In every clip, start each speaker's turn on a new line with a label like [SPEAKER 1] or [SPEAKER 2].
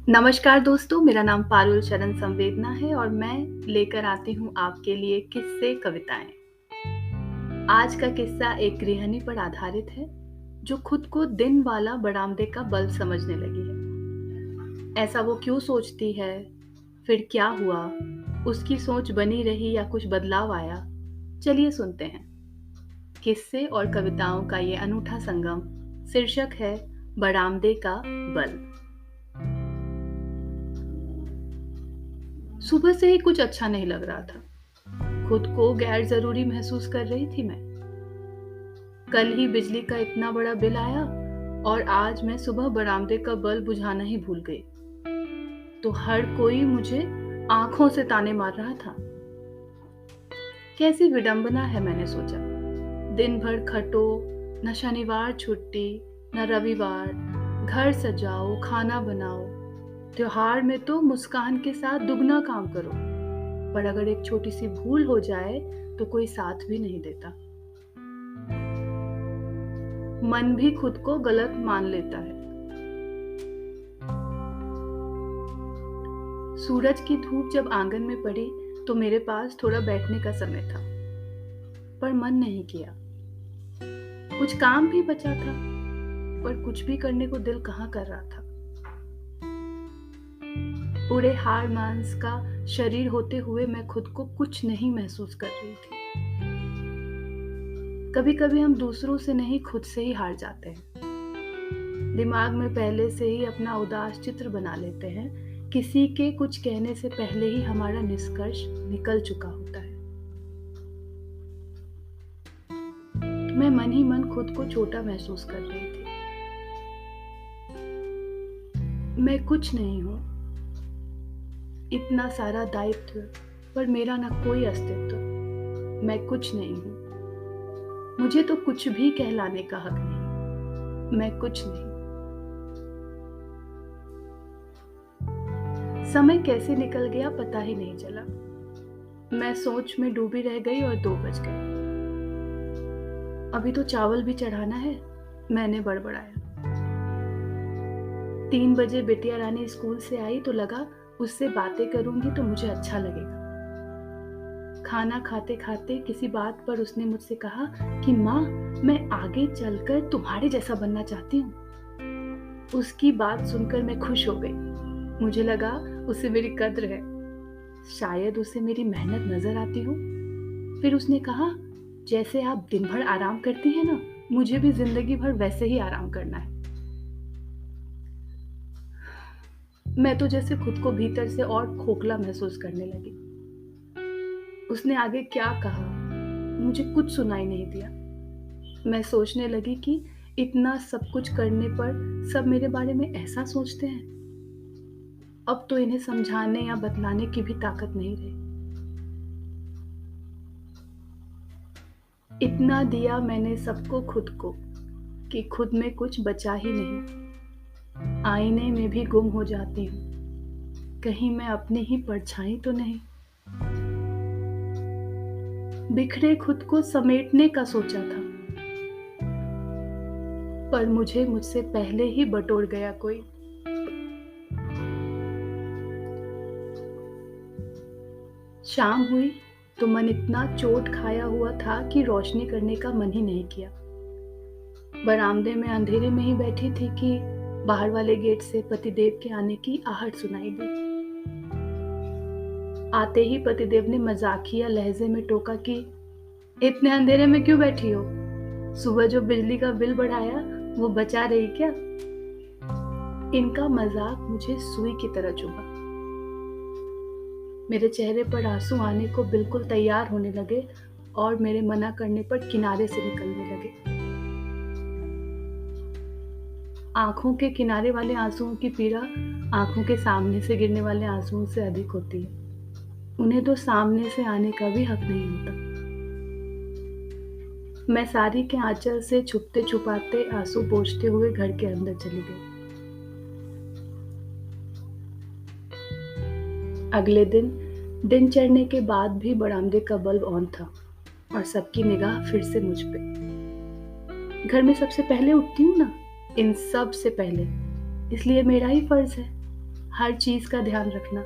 [SPEAKER 1] नमस्कार दोस्तों, मेरा नाम पारुल शरण संवेदना है और मैं लेकर आती हूँ आपके लिए किस्से कविताएं। आज का किस्सा एक गृहिणी पर आधारित है जो खुद को दिन वाला बरामदे का बल्ब समझने लगी है। ऐसा वो क्यों सोचती है, फिर क्या हुआ, उसकी सोच बनी रही या कुछ बदलाव आया। चलिए सुनते हैं किस्से और कविताओं का ये अनूठा संगम। शीर्षक है बरामदे का बल्ब। सुबह से ही कुछ अच्छा नहीं लग रहा था। खुद को गैर जरूरी महसूस कर रही थी मैं। कल ही बिजली का इतना बड़ा बिल आया और आज मैं सुबह बरामदे का बल्ब बुझाना ही भूल गई। तो हर कोई मुझे आंखों से ताने मार रहा था। कैसी विडंबना है, मैंने सोचा। दिन भर खटो, न शनिवार छुट्टी, न रविवार। घर सजाओ, खाना बनाओ। त्योहार में तो मुस्कान के साथ दुगना काम करो, पर अगर एक छोटी सी भूल हो जाए तो कोई साथ भी नहीं देता। मन भी खुद को गलत मान लेता है। सूरज की धूप जब आंगन में पड़ी तो मेरे पास थोड़ा बैठने का समय था, पर मन नहीं किया। कुछ काम भी बचा था, पर कुछ भी करने को दिल कहाँ कर रहा था। पूरे हाड़ मांस का शरीर होते हुए मैं खुद को कुछ नहीं महसूस कर रही थी। कभी कभी हम दूसरों से नहीं, खुद से ही हार जाते हैं। दिमाग में पहले से ही अपना उदास चित्र बना लेते हैं। किसी के कुछ कहने से पहले ही हमारा निष्कर्ष निकल चुका होता है। मैं मन ही मन खुद को छोटा महसूस कर रही थी। मैं कुछ नहीं हूं, इतना सारा दायित्व, पर मेरा न कोई अस्तित्व। मैं कुछ नहीं हूं, मुझे तो कुछ भी कहलाने का हक नहीं। मैं कुछ नहीं। समय कैसे निकल गया पता ही नहीं चला। मैं सोच में डूबी रह गई और 2 बज गए। अभी तो चावल भी चढ़ाना है, मैंने बड़बड़ाया। 3 बजे बिटिया रानी स्कूल से आई तो लगा उससे बातें करूंगी तो मुझे अच्छा लगेगा। खाना खाते खाते किसी बात पर उसने मुझसे कहा कि माँ, मैं आगे चलकर तुम्हारे जैसा बनना चाहती हूँ। उसकी बात सुनकर मैं खुश हो गई। मुझे लगा उसे मेरी कद्र है, शायद उसे मेरी मेहनत नजर आती हो। फिर उसने कहा, जैसे आप दिन भर आराम करती हैं ना, मुझे भी जिंदगी भर वैसे ही आराम करना है। मैं तो जैसे खुद को भीतर से और खोखला महसूस करने लगी। उसने आगे क्या कहा मुझे कुछ सुनाई नहीं दिया। मैं सोचने लगी कि इतना सब कुछ करने पर सब मेरे बारे में ऐसा सोचते हैं। अब तो इन्हें समझाने या बतलाने की भी ताकत नहीं रही। इतना दिया मैंने सबको खुद को कि खुद में कुछ बचा ही नहीं। आईने में भी गुम हो जाती हूँ, कहीं मैं अपनी ही परछाई तो नहीं। बिखरे खुद को समेटने का सोचा था, पर मुझे मुझसे पहले ही बटोर गया कोई। शाम हुई तो मन इतना चोट खाया हुआ था कि रोशनी करने का मन ही नहीं किया। बरामदे में अंधेरे में ही बैठी थी कि बाहर वाले गेट से पतिदेव के आने की आहट सुनाई दी। आते ही पतिदेव ने मजाकिया लहजे में टोका कि इतने अंधेरे में क्यों बैठी हो? सुबह जो बिजली का बिल बढ़ाया वो बचा रही क्या? इनका मजाक मुझे सुई की तरह चुभा। मेरे चेहरे पर आंसू आने को बिल्कुल तैयार होने लगे और मेरे मना करने पर किनारे से निकलने लगे। आंखों के किनारे वाले आंसुओं की पीड़ा आंखों के सामने से गिरने वाले आंसुओं से अधिक होती है। उन्हें तो सामने से आने का भी हक नहीं होता। मैं साड़ी के आंचल से छुपते छुपाते आंसू पोंछते हुए घर के अंदर चली गई। अगले दिन चढ़ने के बाद भी बरामदे का बल्ब ऑन था और सबकी निगाह फिर से मुझ पे। घर में सबसे पहले उठती हूँ ना, इन सब से पहले, इसलिए मेरा ही फर्ज है हर चीज़ का ध्यान रखना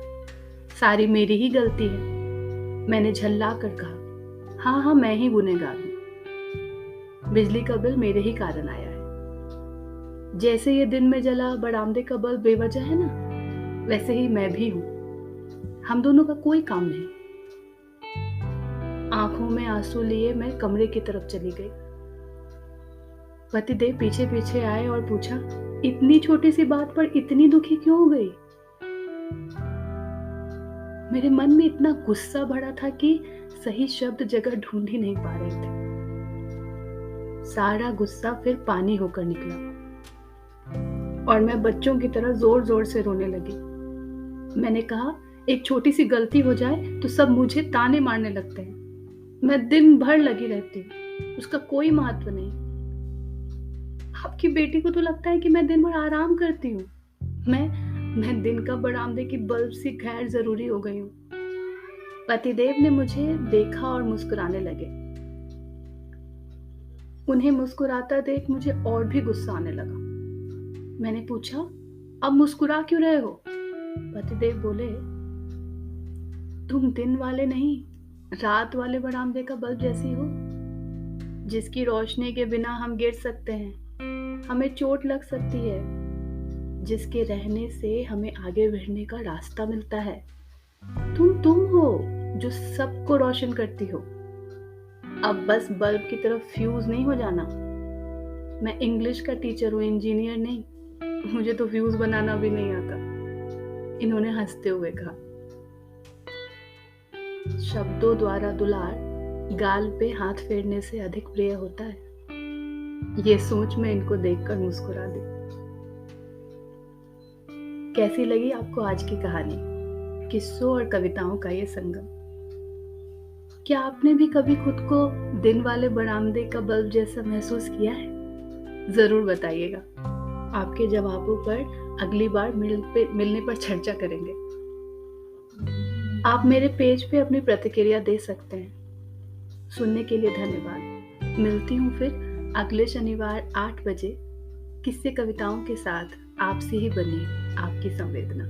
[SPEAKER 1] सारी मेरी ही गलती है। मैंने झल्ला कर कहा, हाँ हाँ मैं ही गुनहगार हूँ। बिजली का बिल मेरे ही कारण आया है। जैसे ये दिन में जला बरामदे का बल्ब बेवजह है ना, वैसे ही मैं भी हूँ। हम दोनों का कोई काम नहीं। आंखों में आंसू लिए मैं कमरे की तरफ चली गई। पतिदेव पीछे पीछे आए और पूछा, इतनी छोटी सी बात पर इतनी दुखी क्यों हो गई? मेरे मन में इतना गुस्सा भरा था कि सही शब्द जगह ढूंढ ही नहीं पा रहे थे। सारा गुस्सा फिर पानी होकर निकला और मैं बच्चों की तरह जोर जोर से रोने लगी। मैंने कहा, एक छोटी सी गलती हो जाए तो सब मुझे ताने मारने लगते हैं। मैं दिन भर लगी रहती हूँ, उसका कोई महत्व नहीं। आपकी बेटी को तो लगता है कि मैं दिन भर आराम करती हूँ। मैं दिन का बरामदे की बल्ब सी गैर जरूरी हो गई हूँ। पतिदेव ने मुझे देखा और मुस्कुराने लगे। उन्हें मुस्कुराता देख मुझे और भी गुस्सा आने लगा। मैंने पूछा, अब मुस्कुरा क्यों रहे हो? पतिदेव बोले, तुम दिन वाले नहीं, रात वाले बरामदे का बल्ब जैसी हो, जिसकी रोशनी के बिना हम गिर सकते हैं, हमें चोट लग सकती है, जिसके रहने से हमें आगे बढ़ने का रास्ता मिलता है। तुम हो जो सबको रोशन करती हो। अब बस बल्ब की तरफ फ्यूज नहीं हो जाना। मैं इंग्लिश का टीचर हूँ, इंजीनियर नहीं। मुझे तो फ्यूज बनाना भी नहीं आता। इन्होंने हंसते हुए कहा। शब्दों द्वारा दुलार गाल पे हाथ फेरने से अधिक प्रिय होता है। ये सोच मैं इनको देखकर मुस्कुरा दी। कैसी लगी आपको आज की कहानी, किस्सों और कविताओं का ये संगम? क्या आपने भी कभी खुद को दिन वाले बरामदे का बल्ब जैसा महसूस किया है? जरूर बताइएगा। आपके जवाबों पर अगली बार मिलने पर चर्चा करेंगे। आप मेरे पेज पे अपनी प्रतिक्रिया दे सकते हैं। सुनने के लिए धन्यवाद। मिलती हूँ फिर अगले शनिवार 8 बजे किस्से कविताओं के साथ। आपसे ही बनी आपकी संवेदना।